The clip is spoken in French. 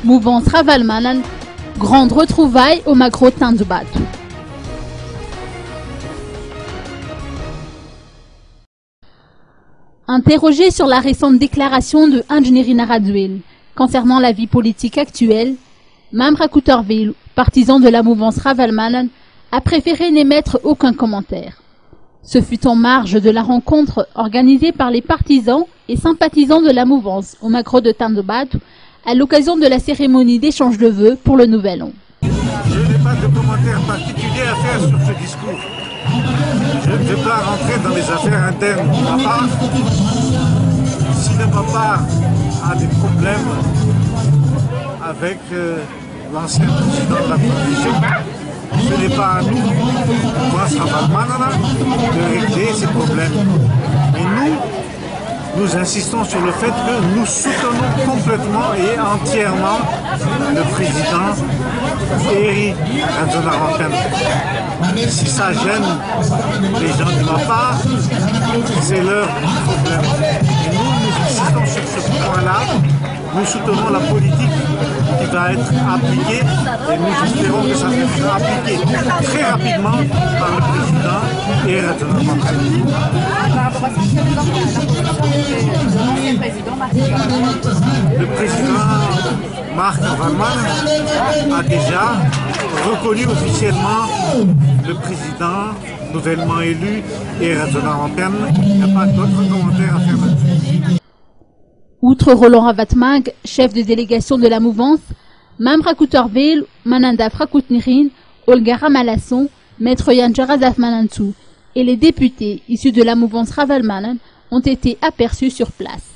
Mouvance Ravalmanan, grande retrouvaille au Magro Tanzubatu. Interrogé sur la récente déclaration de Anjnirina Raduel concernant la vie politique actuelle, Mamra Coutorville, partisan de la mouvance Ravalmanan, a préféré n'émettre aucun commentaire. Ce fut en marge de la rencontre organisée par les partisans et sympathisants de la mouvance au Magro de Tanzubatu à l'occasion de la cérémonie d'échange de vœux pour le Nouvel An. Je n'ai pas de commentaire particulier à faire sur ce discours. Je ne vais pas rentrer dans les affaires internes de ma part. Si le papa a des problèmes avec l'ancien président de la Constitution, ce n'est pas à nous, Mouvance Ravalmanan, de régler ces problèmes. Mais nous insistons sur le fait que nous soutenons complètement et entièrement le président Eri Radzonarampen. Si ça gêne les gens de ma part, c'est leur problème. Et nous insistons sur ce point-là. Nous soutenons la politique qui va être appliquée et nous espérons que ça sera appliqué très rapidement par le président Eri Radzonarampen. Le président Marc Ravalmanan a déjà reconnu officiellement le président nouvellement élu et Radzonarampen. Il n'y a pas d'autres commentaires à faire là-dessus. Outre Roland Ravatmag, chef de délégation de la mouvance, Mamra Coutorville, Mananda Frakoutnirin, Olga Ramalasson, Maître Yanjara Zafmanantou et les députés issus de la mouvance Ravalmanan ont été aperçus sur place.